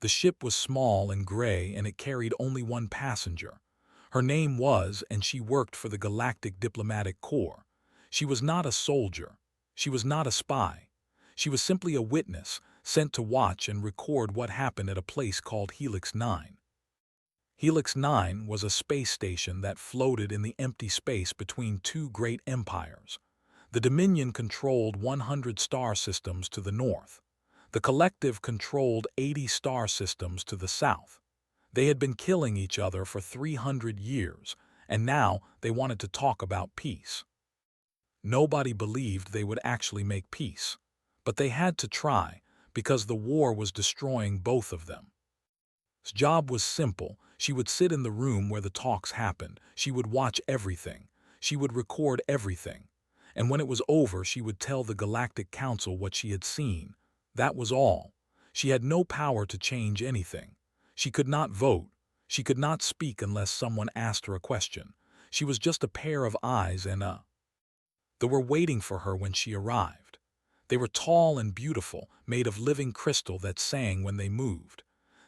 The ship was small and gray, and it carried only one passenger. Her name was, and she worked for the Galactic Diplomatic Corps. She was not a soldier. She was not a spy. She was simply a witness, sent to watch and record what happened at a place called Helix 9. Helix 9 was a space station that floated in the empty space between two great empires. The Dominion controlled 100 star systems to the north. The Collective controlled 80 star systems to the south. They had been killing each other for 300 years, and now they wanted to talk about peace. Nobody believed they would actually make peace, but they had to try because the war was destroying both of them. His job was simple. She would sit in the room where the talks happened. She would watch everything. She would record everything. And when it was over, she would tell the Galactic Council what she had seen. That was all. She had no power to change anything. She could not vote. She could not speak unless someone asked her a question. She was just a pair of eyes They were waiting for her when she arrived. They were tall and beautiful, made of living crystal that sang when they moved.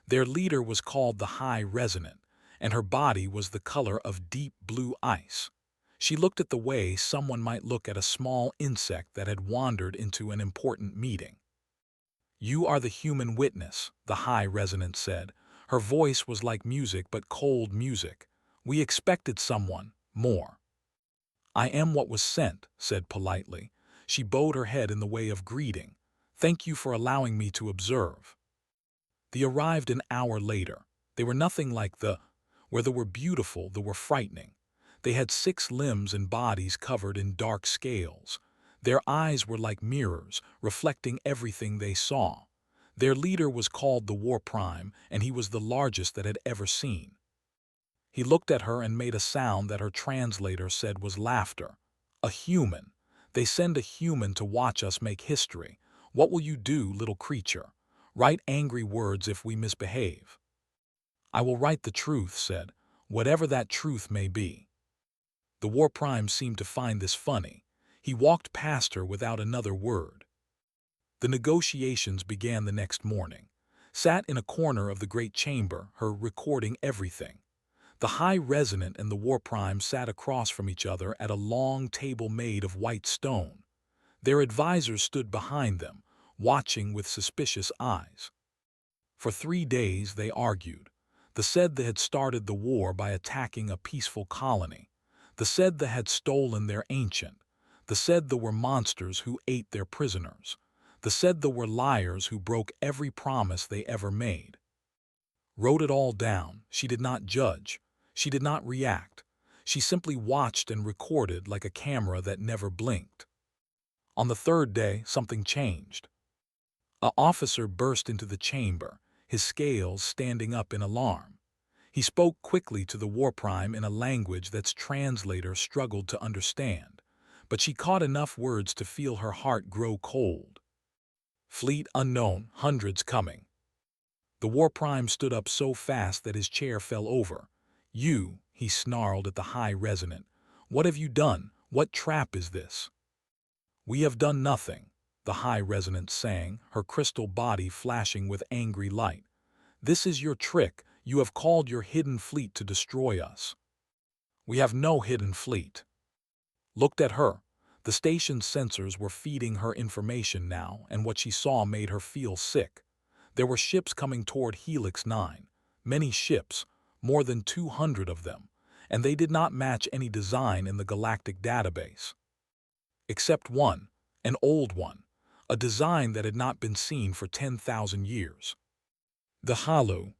Their leader was called the High Resonant, and her body was the color of deep blue ice. She looked at the way someone might look at a small insect that had wandered into an important meeting. "You are the human witness," the High Resonant said. Her voice was like music, but cold music. "We expected someone more." "I am what was sent," said politely. She bowed her head in the way of greeting. "Thank you for allowing me to observe." They arrived an hour later. They were nothing like where they were beautiful, they were frightening. They had 6 limbs and bodies covered in dark scales. Their eyes were like mirrors, reflecting everything they saw. Their leader was called the War Prime, and he was the largest that had ever seen. He looked at her and made a sound that her translator said was laughter. "A human. They send a human to watch us make history. What will you do, little creature? Write angry words if we misbehave." "I will write the truth," said, "whatever that truth may be." The War Prime seemed to find this funny. He walked past her without another word. The negotiations began the next morning. Sat in a corner of the great chamber, her recording everything. The High Resonant and the War Prime sat across from each other at a long table made of white stone. Their advisors stood behind them, watching with suspicious eyes. For 3 days they argued. The said they had started the war by attacking a peaceful colony. The said they had stolen their ancient. The said they were monsters who ate their prisoners. The said they were liars who broke every promise they ever made. Wrote it all down. She did not judge. She did not react. She simply watched and recorded like a camera that never blinked. On the 3rd day, something changed. An officer burst into the chamber, his scales standing up in alarm. He spoke quickly to the War Prime in a language that's translator struggled to understand, but she caught enough words to feel her heart grow cold. "Fleet unknown, hundreds coming." The War Prime stood up so fast that his chair fell over. "You," he snarled at the High Resonant. "What have you done? What trap is this?" "We have done nothing," the High Resonant sang, her crystal body flashing with angry light. "This is your trick. You have called your hidden fleet to destroy us." "We have no hidden fleet." Looked at her. The station's sensors were feeding her information now, and what she saw made her feel sick. There were ships coming toward Helix 9. Many ships, more than 200 of them, and they did not match any design in the galactic database. Except one, an old one, a design that had not been seen for 10,000 years. The Hollow.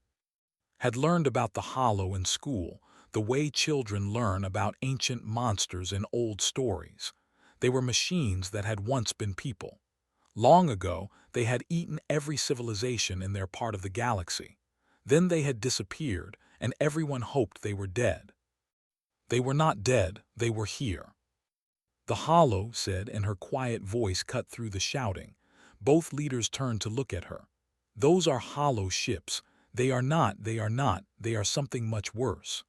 Had learned about the Hollow in school, the way children learn about ancient monsters in old stories. They were machines that had once been people. Long ago, they had eaten every civilization in their part of the galaxy. Then they had disappeared, and everyone hoped they were dead. They were not dead, they were here. The Hollow said, and her quiet voice cut through the shouting. Both leaders turned to look at her. "Those are Hollow ships. They are not, they are something much worse."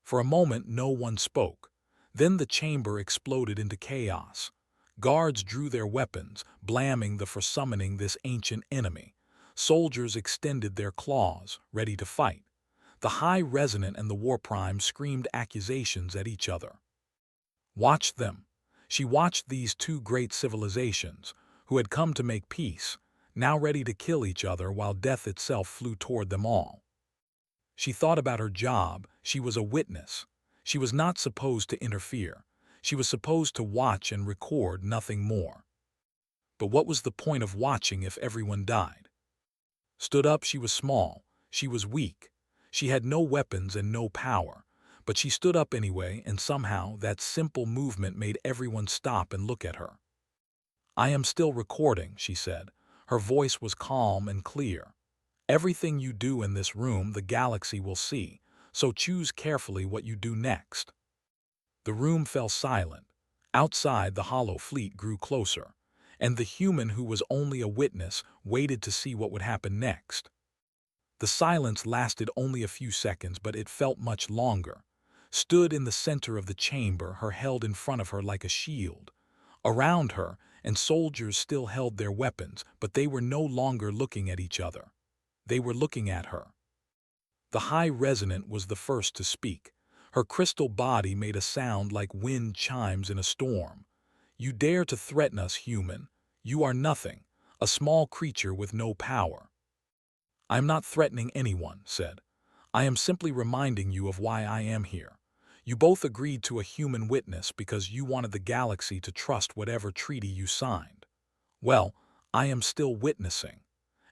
For a moment no one spoke. Then the chamber exploded into chaos. Guards drew their weapons, blaming them for summoning this ancient enemy. Soldiers extended their claws, ready to fight. The High Resonant and the War Prime screamed accusations at each other. Watch them. She watched these two great civilizations, who had come to make peace, now ready to kill each other while death itself flew toward them all. She thought about her job. She was a witness. She was not supposed to interfere. She was supposed to watch and record, nothing more. But what was the point of watching if everyone died? Stood up, she was small. She was weak. She had no weapons and no power. But she stood up anyway, and somehow that simple movement made everyone stop and look at her. "I am still recording," she said. Her voice was calm and clear. "Everything you do in this room the galaxy will see, so choose carefully what you do next." The room fell silent. Outside, the hollow fleet grew closer, and the human who was only a witness waited to see what would happen next. The silence lasted only a few seconds, but it felt much longer. Stood in the center of the chamber, her held in front of her like a shield. Around her, and soldiers still held their weapons, but they were no longer looking at each other. They were looking at her. The High Resonant was the first to speak. Her crystal body made a sound like wind chimes in a storm. "You dare to threaten us, human. You are nothing, a small creature with no power." "I am not threatening anyone," said. "I am simply reminding you of why I am here. You both agreed to a human witness because you wanted the galaxy to trust whatever treaty you signed. Well, I am still witnessing.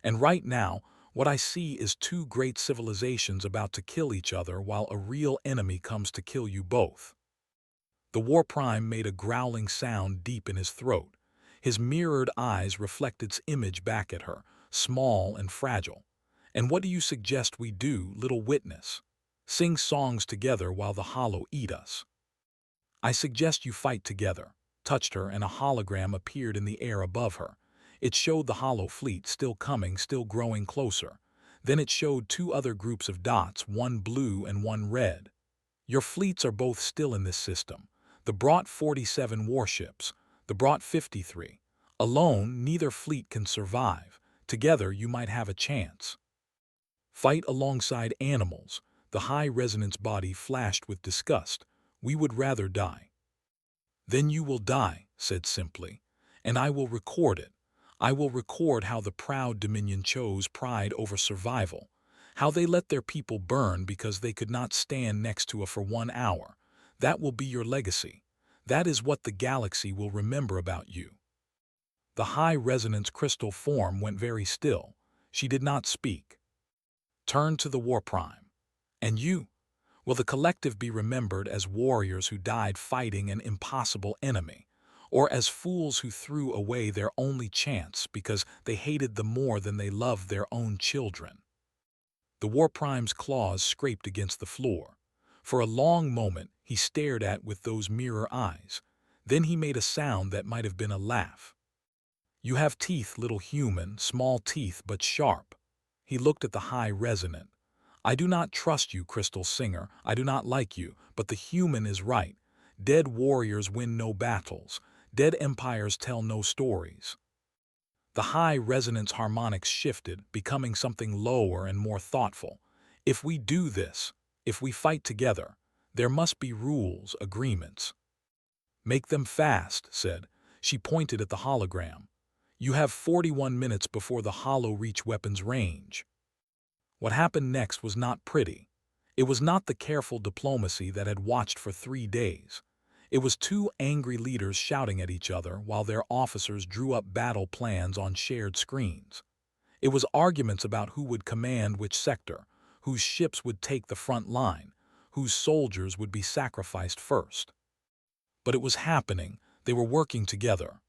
And right now, what I see is two great civilizations about to kill each other while a real enemy comes to kill you both." The War Prime made a growling sound deep in his throat. His mirrored eyes reflected its image back at her, small and fragile. "And what do you suggest we do, little witness? Sing songs together while the hollow eat us?" "I suggest you fight together," touched her, and a hologram appeared in the air above her. It showed the hollow fleet still coming, still growing closer. Then it showed two other groups of dots, one blue and one red. "Your fleets are both still in this system. The brought 47 warships. The brought 53. Alone, neither fleet can survive. Together, you might have a chance. Fight alongside animals." The High Resonance body flashed with disgust. "We would rather die." "Then you will die," said simply, "and I will record it. I will record how the proud Dominion chose pride over survival, how they let their people burn because they could not stand next to it for 1 hour. That will be your legacy. That is what the galaxy will remember about you." The High Resonance crystal form went very still. She did not speak. Turned to the War Prime. "And you? Will the collective be remembered as warriors who died fighting an impossible enemy, or as fools who threw away their only chance because they hated them more than they loved their own children?" The War Prime's claws scraped against the floor. For a long moment he stared at with those mirror eyes. Then he made a sound that might have been a laugh. "You have teeth, little human, small teeth but sharp." He looked at the High Resonant. "I do not trust you, Crystal Singer. I do not like you, but the human is right. Dead warriors win no battles. Dead empires tell no stories." The High Resonance harmonics shifted, becoming something lower and more thoughtful. "If we do this, if we fight together, there must be rules, agreements." "Make them fast," said. She pointed at the hologram. "You have 41 minutes before the hollow reach weapons range." What happened next was not pretty. It was not the careful diplomacy that had watched for 3 days. It was two angry leaders shouting at each other while their officers drew up battle plans on shared screens. It was arguments about who would command which sector, whose ships would take the front line, whose soldiers would be sacrificed first. But it was happening. They were working together.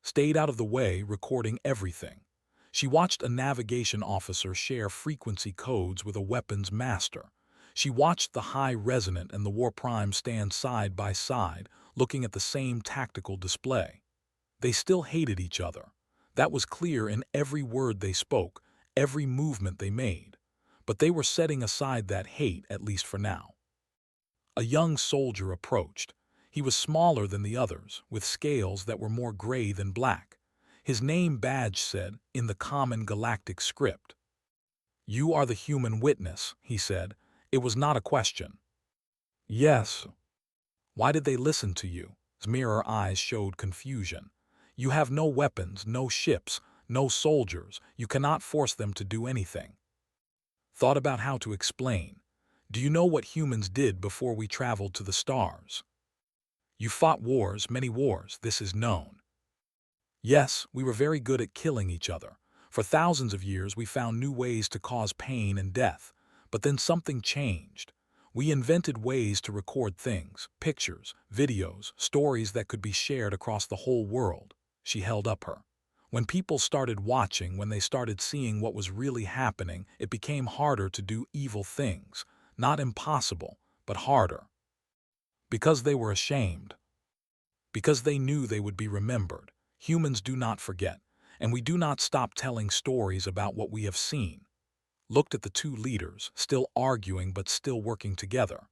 Stayed out of the way, recording everything. She watched a navigation officer share frequency codes with a weapons master. She watched the High Resonant and the War Prime stand side by side, looking at the same tactical display. They still hated each other. That was clear in every word they spoke, every movement they made. But they were setting aside that hate, at least for now. A young soldier approached. He was smaller than the others, with scales that were more gray than black. His name badge said, in the common galactic script. "You are the human witness," he said. It was not a question. "Yes." "Why did they listen to you?" His mirror eyes showed confusion. "You have no weapons, no ships, no soldiers. You cannot force them to do anything." Thought about how to explain. "Do you know what humans did before we traveled to the stars?" "You fought wars, many wars, this is known." "Yes, we were very good at killing each other. For thousands of years we found new ways to cause pain and death. But then something changed. We invented ways to record things, pictures, videos, stories that could be shared across the whole world." She held up her. "When people started watching, when they started seeing what was really happening, it became harder to do evil things. Not impossible, but harder. Because they were ashamed. Because they knew they would be remembered. Humans do not forget, and we do not stop telling stories about what we have seen." Looked at the two leaders, still arguing but still working together.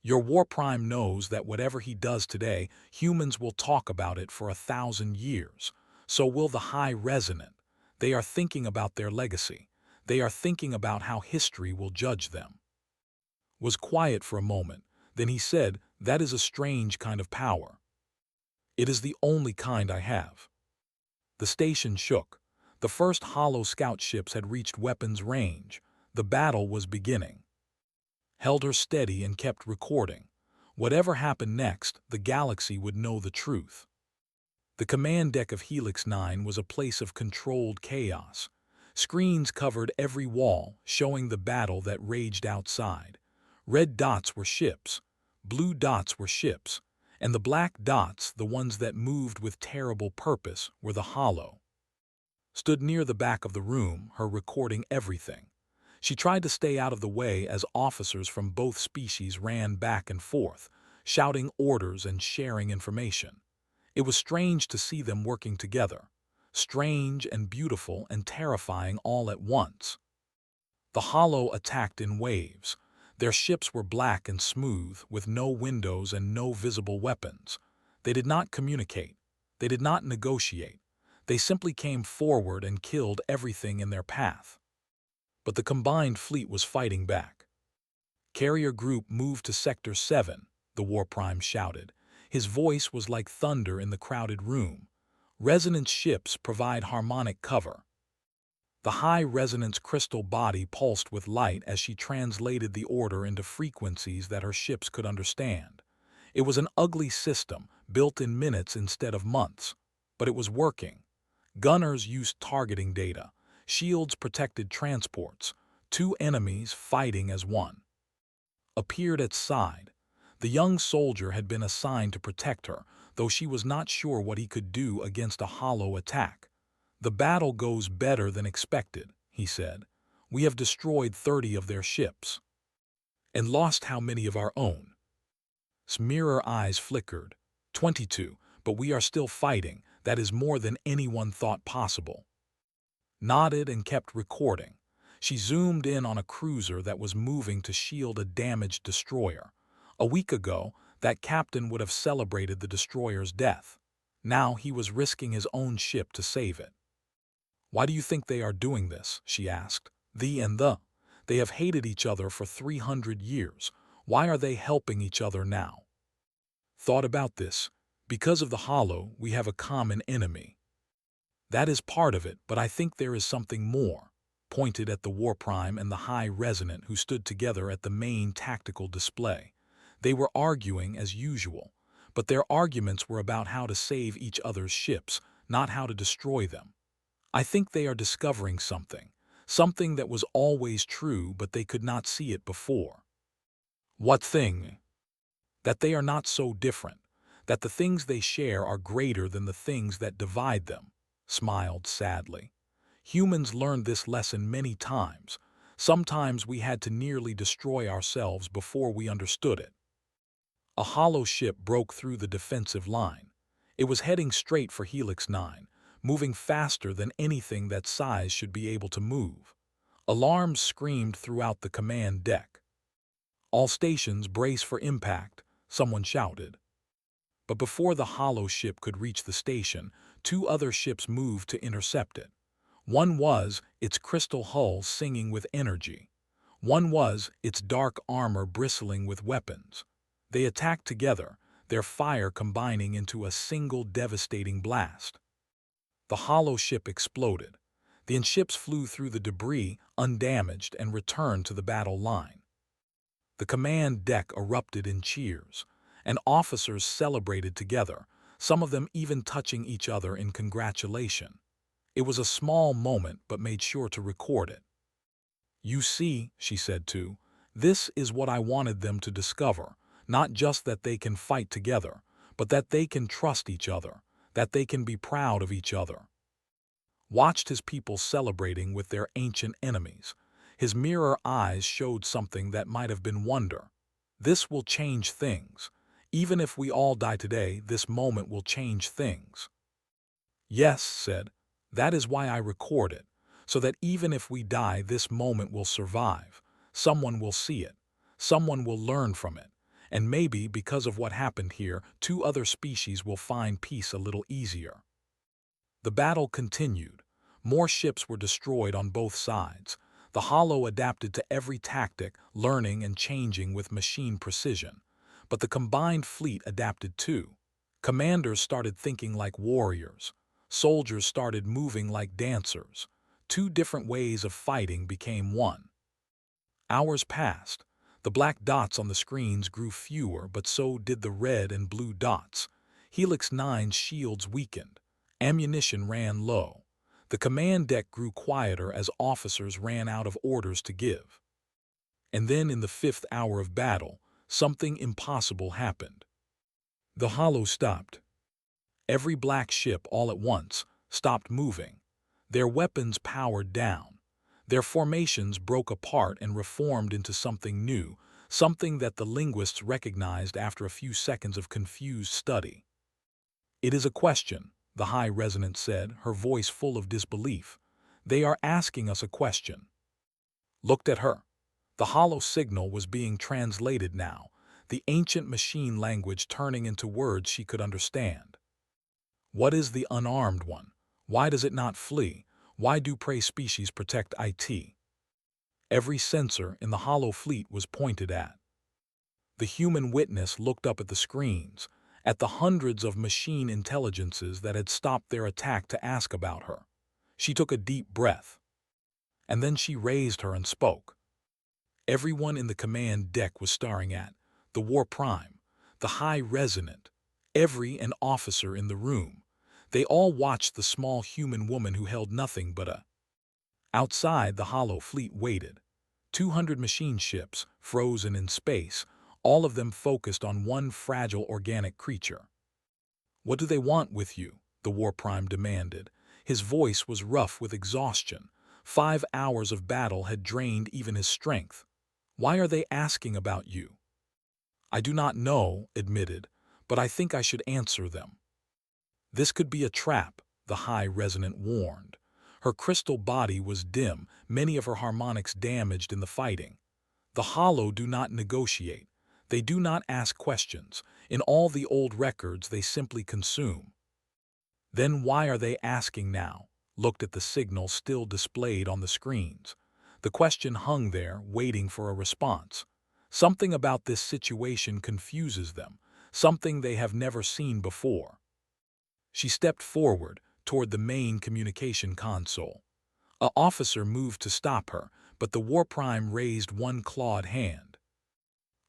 "Your War Prime knows that whatever he does today, humans will talk about it for 1,000 years. So will the High Resonant. They are thinking about their legacy. They are thinking about how history will judge them." Was quiet for a moment. Then he said, "That is a strange kind of power. It is the only kind I have." The station shook. The first hollow scout ships had reached weapons range. The battle was beginning. Held her steady and kept recording. Whatever happened next, the galaxy would know the truth. The command deck of Helix 9 was a place of controlled chaos. Screens covered every wall, showing the battle that raged outside. Red dots were ships. Blue dots were ships. And the black dots, the ones that moved with terrible purpose, were the hollow. Stood near the back of the room, her recording everything. She tried to stay out of the way as officers from both species ran back and forth, shouting orders and sharing information. It was strange to see them working together. Strange and beautiful and terrifying all at once. The hollow attacked in waves. Their ships were black and smooth, with no windows and no visible weapons. They did not communicate. They did not negotiate. They simply came forward and killed everything in their path. But the combined fleet was fighting back. "Carrier Group moved to Sector 7, the War Prime shouted. His voice was like thunder in the crowded room. "Resonance ships provide harmonic cover." The high-resonance crystal body pulsed with light as she translated the order into frequencies that her ships could understand. It was an ugly system, built in minutes instead of months. But it was working. Gunners used targeting data. Shields protected transports. Two enemies fighting as one. Appeared at side. The young soldier had been assigned to protect her, though she was not sure what he could do against a hollow attack. "The battle goes better than expected," he said. "We have destroyed 30 of their ships." "And lost how many of our own?" Mirror eyes flickered. 22, but we are still fighting. That is more than anyone thought possible." Nodded and kept recording. She zoomed in on a cruiser that was moving to shield a damaged destroyer. A week ago, that captain would have celebrated the destroyer's death. Now he was risking his own ship to save it. "Why do you think they are doing this?" she asked. They have hated each other for 300 years. Why are they helping each other now?" Thought about this. "Because of the hollow, we have a common enemy." "That is part of it, but I think there is something more." Pointed at the War Prime and the High Resonant who stood together at the main tactical display. They were arguing as usual, but their arguments were about how to save each other's ships, not how to destroy them. "I think they are discovering something. Something that was always true, but they could not see it before." "What thing?" "That they are not so different. That the things they share are greater than the things that divide them." Smiled sadly. "Humans learned this lesson many times. Sometimes we had to nearly destroy ourselves before we understood it." A hollow ship broke through the defensive line. It was heading straight for Helix 9, moving faster than anything that size should be able to move. Alarms screamed throughout the command deck. "All stations brace for impact," someone shouted. But before the hollow ship could reach the station, two other ships moved to intercept it. One was its crystal hull singing with energy. One was its dark armor bristling with weapons. They attacked together, their fire combining into a single devastating blast. The hollow ship exploded. The ships flew through the debris, undamaged, and returned to the battle line. The command deck erupted in cheers, and officers celebrated together, some of them even touching each other in congratulation. It was a small moment but made sure to record it. "You see," she said too, "this is what I wanted them to discover, not just that they can fight together, but that they can trust each other, that they can be proud of each other." Watched his people celebrating with their ancient enemies. His mirror eyes showed something that might have been wonder. This will change things. Even if we all die today, this moment will change things. "Yes," said, "that is why I record it, so that even if we die, this moment will survive. Someone will see it. Someone will learn from it. And maybe, because of what happened here, two other species will find peace a little easier." The battle continued. More ships were destroyed on both sides. The Hollow adapted to every tactic, learning and changing with machine precision. But the combined fleet adapted too. Commanders started thinking like warriors. Soldiers started moving like dancers. Two different ways of fighting became one. Hours passed. The black dots on the screens grew fewer, but so did the red and blue dots. Helix 9's shields weakened. Ammunition ran low. The command deck grew quieter as officers ran out of orders to give. And then in the fifth hour of battle, something impossible happened. The Hollow stopped. Every black ship all at once stopped moving. Their weapons powered down. Their formations broke apart and reformed into something new, something that the linguists recognized after a few seconds of confused study. "It is a question," the High Resonant said, her voice full of disbelief. "They are asking us a question." Looked at her. The hollow signal was being translated now, the ancient machine language turning into words she could understand. "What is the unarmed one? Why does it not flee? Why do prey species protect it?" Every sensor in the hollow fleet was pointed at. The human witness looked up at the screens, at the hundreds of machine intelligences that had stopped their attack to ask about her. She took a deep breath. And then she raised her and spoke. Everyone in the command deck was staring at the War Prime, the High Resonant, every an officer in the room. They all watched the small human woman who held nothing but a... Outside, the hollow fleet waited. 200 machine ships, frozen in space, all of them focused on one fragile organic creature. "What do they want with you?" the War Prime demanded. His voice was rough with exhaustion. 5 hours of battle had drained even his strength. "Why are they asking about you?" "I do not know," admitted, "but I think I should answer them." "This could be a trap," the High Resonant warned. Her crystal body was dim, many of her harmonics damaged in the fighting. "The Hollow do not negotiate. They do not ask questions. In all the old records, they simply consume." "Then why are they asking now?" Looked at the signal still displayed on the screens. The question hung there, waiting for a response. Something about this situation confuses them, something they have never seen before. She stepped forward, toward the main communication console. An officer moved to stop her, but the War Prime raised one clawed hand.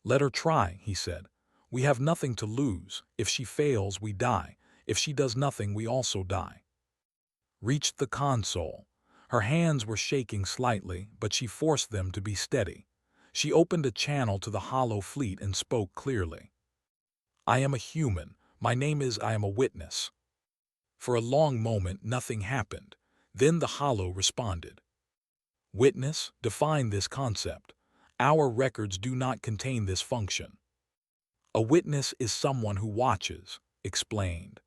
"Let her try," he said. "We have nothing to lose. If she fails, we die. If she does nothing, we also die." Reached the console. Her hands were shaking slightly, but she forced them to be steady. She opened a channel to the hollow fleet and spoke clearly. "I am a human. My name is I am a witness." For a long moment, nothing happened. Then the hollow responded. "Witness, define this concept. Our records do not contain this function." "A witness is someone who watches," explained.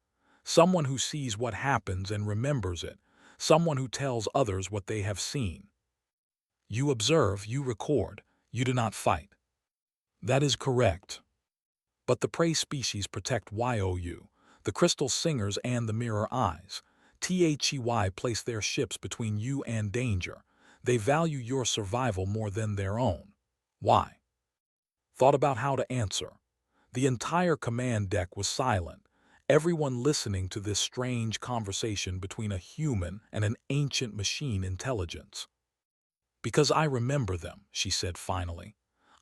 "Someone who sees what happens and remembers it. Someone who tells others what they have seen." "You observe, you record, you do not fight." "That is correct. But the prey species protect you. The Crystal Singers and the Mirror Eyes. THEY place their ships between you and danger. They value your survival more than their own. Why? Thought about how to answer. The entire command deck was silent, everyone listening to this strange conversation between a human and an ancient machine intelligence. Because I remember them, she said finally.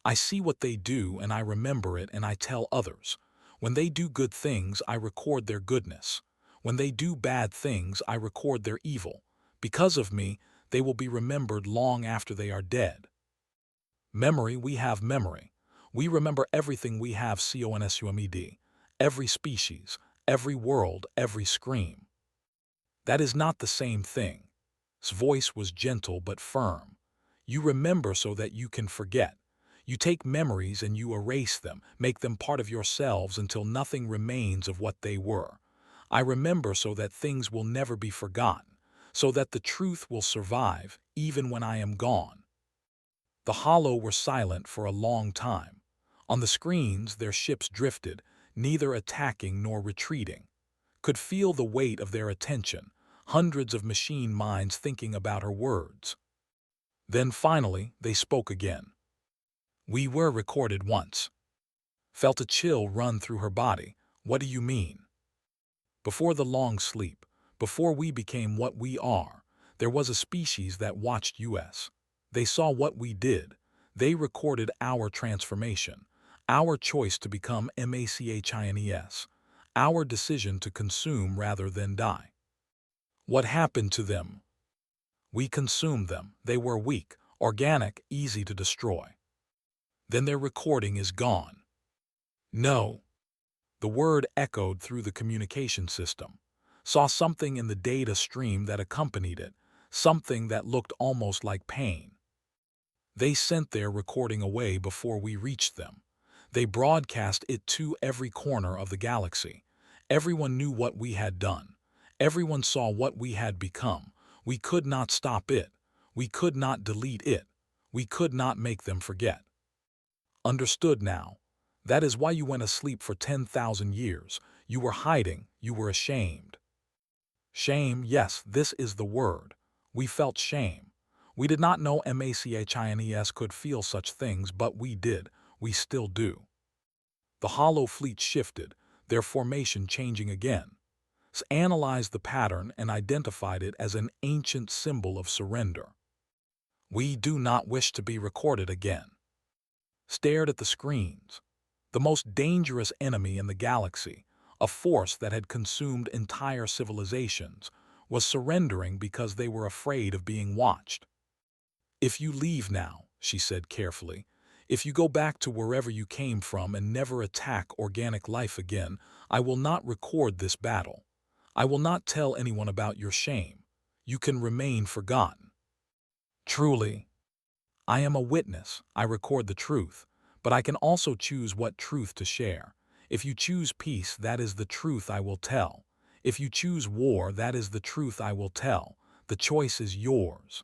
I see what they do and I remember it and I tell others. When they do good things, I record their goodness. When they do bad things, I record their evil. Because of me, they will be remembered long after they are dead. Memory, we have memory. We remember everything we have CONSUMED, every species, every world, every scream. That is not the same thing. His voice was gentle but firm. You remember so that you can forget. You take memories and you erase them, make them part of yourselves until nothing remains of what they were. I remember so that things will never be forgotten, so that the truth will survive even when I am gone. The Hollow were silent for a long time. On the screens, their ships drifted, neither attacking nor retreating. Could feel the weight of their attention, hundreds of machine minds thinking about her words. Then finally, they spoke again. We were recorded once. Felt a chill run through her body. What do you mean? Before the long sleep, before we became what we are, there was a species that watched us. They saw what we did. They recorded our transformation, our choice to become MACHINES, our decision to consume rather than die. What happened to them? We consumed them. They were weak, organic, easy to destroy. Then their recording is gone. No. The word echoed through the communication system. Saw something in the data stream that accompanied it, something that looked almost like pain. They sent their recording away before we reached them. They broadcast it to every corner of the galaxy. Everyone knew what we had done. Everyone saw what we had become. We could not stop it. We could not delete it. We could not make them forget. Understood now. That is why you went asleep for 10,000 years. You were hiding. You were ashamed. Shame, yes, this is the word. We felt shame. We did not know MACHINES could feel such things, but we did. We still do. The Hollow Fleet shifted, their formation changing again. Analyzed the pattern and identified it as an ancient symbol of surrender. We do not wish to be recorded again. Stared at the screens. The most dangerous enemy in the galaxy, a force that had consumed entire civilizations, was surrendering because they were afraid of being watched. If you leave now, she said carefully, if you go back to wherever you came from and never attack organic life again, I will not record this battle. I will not tell anyone about your shame. You can remain forgotten. Truly, I am a witness. I record the truth, but I can also choose what truth to share. If you choose peace, that is the truth I will tell. If you choose war, that is the truth I will tell. The choice is yours.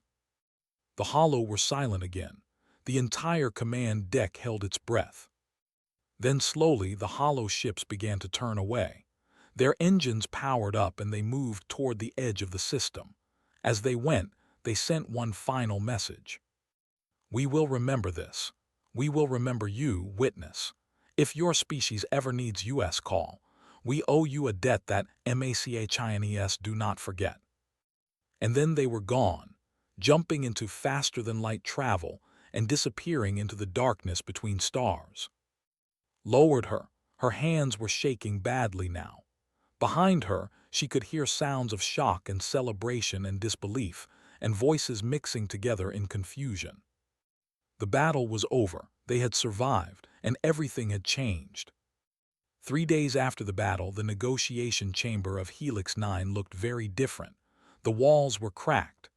The Hollow were silent again. The entire command deck held its breath. Then slowly the Hollow ships began to turn away. Their engines powered up and they moved toward the edge of the system. As they went, they sent one final message. We will remember this. We will remember you, witness. If your species ever needs us, call. We owe you a debt that MACHINES do not forget. And then they were gone, jumping into faster-than-light travel and disappearing into the darkness between stars. Lowered her. Her hands were shaking badly now. Behind her, she could hear sounds of shock and celebration and disbelief, and voices mixing together in confusion. The battle was over. They had survived, and everything had changed. 3 days after the battle, the negotiation chamber of Helix 9 looked very different. The walls were cracked.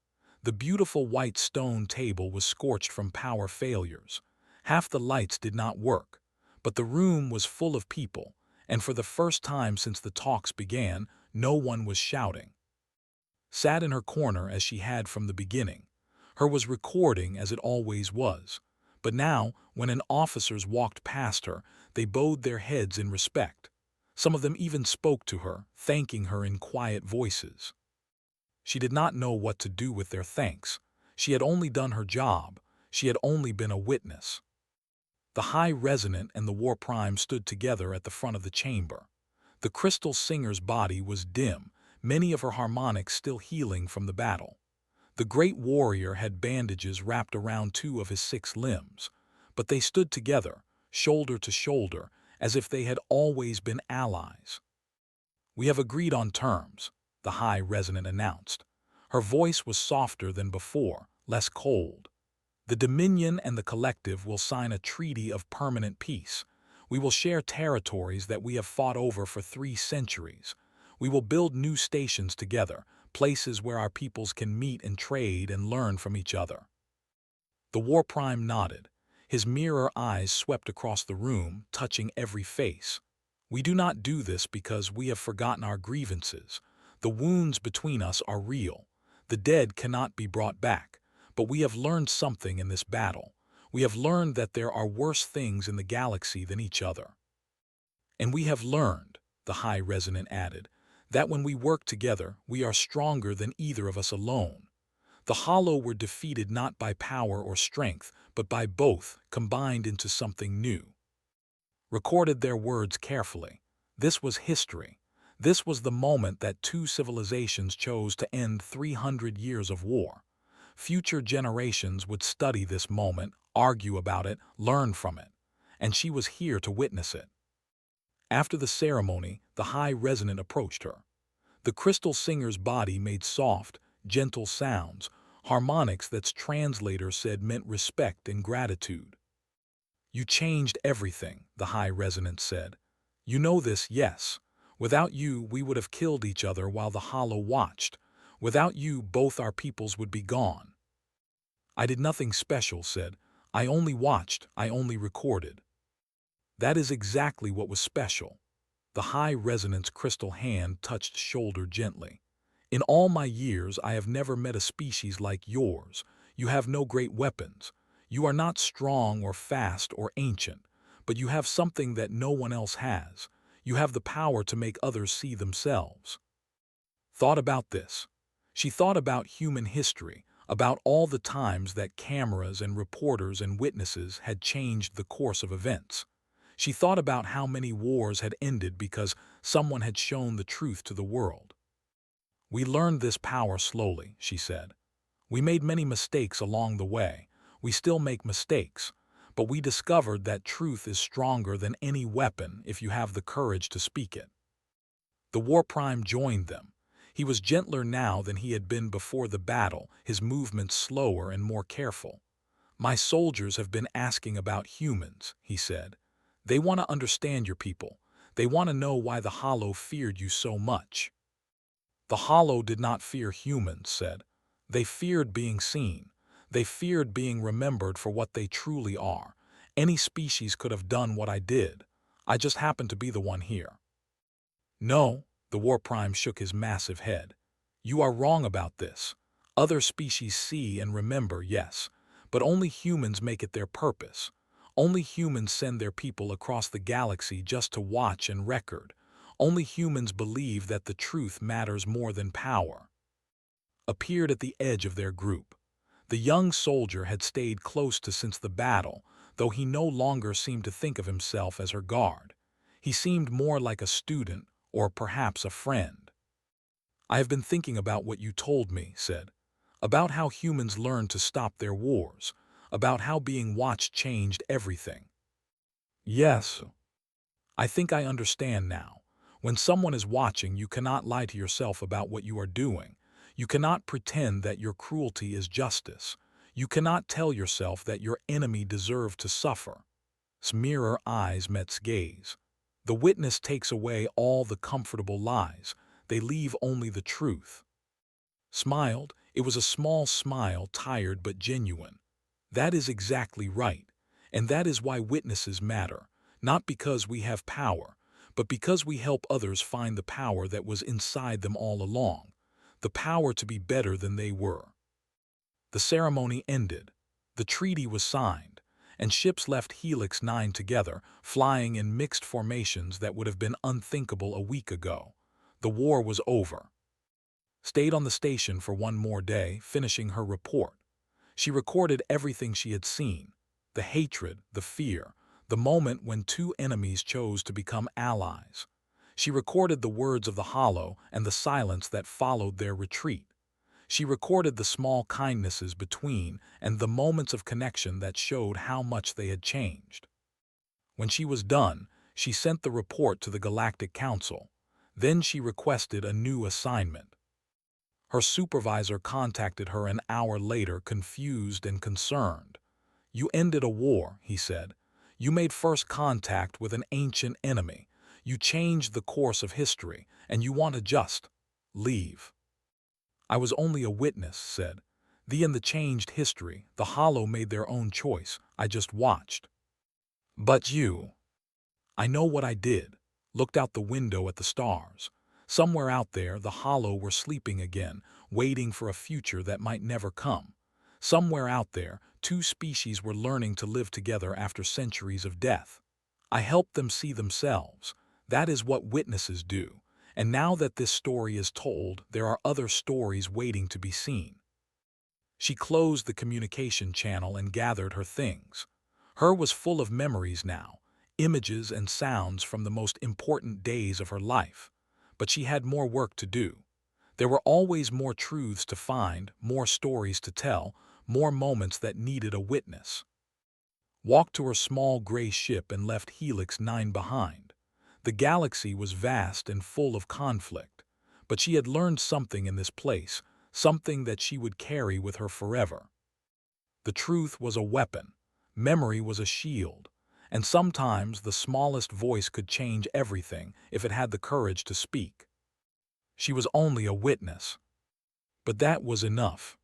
The beautiful white stone table was scorched from power failures. Half the lights did not work, but the room was full of people, and for the first time since the talks began, no one was shouting. Sat in her corner as she had from the beginning. Her was recording as it always was, but now, when an officers walked past her, they bowed their heads in respect. Some of them even spoke to her, thanking her in quiet voices. She did not know what to do with their thanks. She had only done her job. She had only been a witness. The High Resonant and the War Prime stood together at the front of the chamber. The Crystal Singer's body was dim, many of her harmonics still healing from the battle. The Great Warrior had bandages wrapped around 2 of his 6 limbs, but they stood together, shoulder to shoulder, as if they had always been allies. "We have agreed on terms," the High Resonant announced. Her voice was softer than before, less cold. "The Dominion and the Collective will sign a treaty of permanent peace. We will share territories that we have fought over for 3 centuries. We will build new stations together, places where our peoples can meet and trade and learn from each other." The War Prime nodded. His mirror eyes swept across the room, touching every face. "We do not do this because we have forgotten our grievances. The wounds between us are real. The dead cannot be brought back. But we have learned something in this battle. We have learned that there are worse things in the galaxy than each other. And we have learned," the High Resonant added, "that when we work together, we are stronger than either of us alone. The Hollow were defeated not by power or strength, but by both, combined into something new." Recorded their words carefully. This was history. This was the moment that 2 civilizations chose to end 300 years of war. Future generations would study this moment, argue about it, learn from it. And she was here to witness it. After the ceremony, the High Resonant approached her. The Crystal Singer's body made soft, gentle sounds, harmonics that translators said meant respect and gratitude. "You changed everything," the High Resonant said. "You know this, yes. Without you, we would have killed each other while the Hollow watched. Without you, both our peoples would be gone." "I did nothing special," said. "I only watched, I only recorded." "That is exactly what was special." The High Resonant's crystal hand touched shoulder gently. "In all my years, I have never met a species like yours. You have no great weapons. You are not strong or fast or ancient, but you have something that no one else has. You have the power to make others see themselves." Thought about this. She thought about human history, about all the times that cameras and reporters and witnesses had changed the course of events. She thought about how many wars had ended because someone had shown the truth to the world. "We learned this power slowly," she said. "We made many mistakes along the way. We still make mistakes. But we discovered that truth is stronger than any weapon if you have the courage to speak it." The War Prime joined them. He was gentler now than he had been before the battle, his movements slower and more careful. "My soldiers have been asking about humans," he said. "They want to understand your people. They want to know why the Hollow feared you so much." "The Hollow did not fear humans," said. "They feared being seen. They feared being remembered for what they truly are. Any species could have done what I did. I just happened to be the one here." "No," the War Prime shook his massive head. "You are wrong about this. Other species see and remember, yes, but only humans make it their purpose. Only humans send their people across the galaxy just to watch and record. Only humans believe that the truth matters more than power." Appeared at the edge of their group. The young soldier had stayed close to since the battle, though he no longer seemed to think of himself as her guard. He seemed more like a student, or perhaps a friend. "I have been thinking about what you told me," said. "About how humans learned to stop their wars. About how being watched changed everything." "Yes. I think I understand now. When someone is watching, you cannot lie to yourself about what you are doing. You cannot pretend that your cruelty is justice. You cannot tell yourself that your enemy deserved to suffer." Mirror eyes met gaze. "The witness takes away all the comfortable lies. They leave only the truth." Smiled. It was a small smile, tired but genuine. "That is exactly right. And that is why witnesses matter. Not because we have power, but because we help others find the power that was inside them all along. The power to be better than they were." The ceremony ended. The treaty was signed. and ships left Helix 9 together, flying in mixed formations that would have been unthinkable a week ago. The war was over. Stayed on the station for one more day, finishing her report. She recorded everything she had seen, the hatred, the fear, the moment when two enemies chose to become allies. She recorded the words of the hollow and the silence that followed their retreat. She recorded the small kindnesses between and the moments of connection that showed how much they had changed. When she was done, she sent the report to the Galactic Council. Then she requested a new assignment. Her supervisor contacted her an hour later, confused and concerned. "You ended a war," he said. "You made first contact with an ancient enemy. You changed the course of history, and you want to just leave." "I was only a witness," said. "The changed history. The Hollow made their own choice. I just watched." "But you—" "I know what I did." Looked out the window at the stars. Somewhere out there, the Hollow were sleeping again, waiting for a future that might never come. Somewhere out there, two species were learning to live together after centuries of death. I helped them see themselves. That is what witnesses do. And now that this story is told, there are other stories waiting to be seen. She closed the communication channel and gathered her things. Her was full of memories now, images and sounds from the most important days of her life. But she had more work to do. There were always more truths to find, more stories to tell, more moments that needed a witness. Walked to her small gray ship and left Helix 9 behind. The galaxy was vast and full of conflict, but she had learned something in this place, something that she would carry with her forever. The truth was a weapon, memory was a shield, and sometimes the smallest voice could change everything if it had the courage to speak. She was only a witness, but that was enough.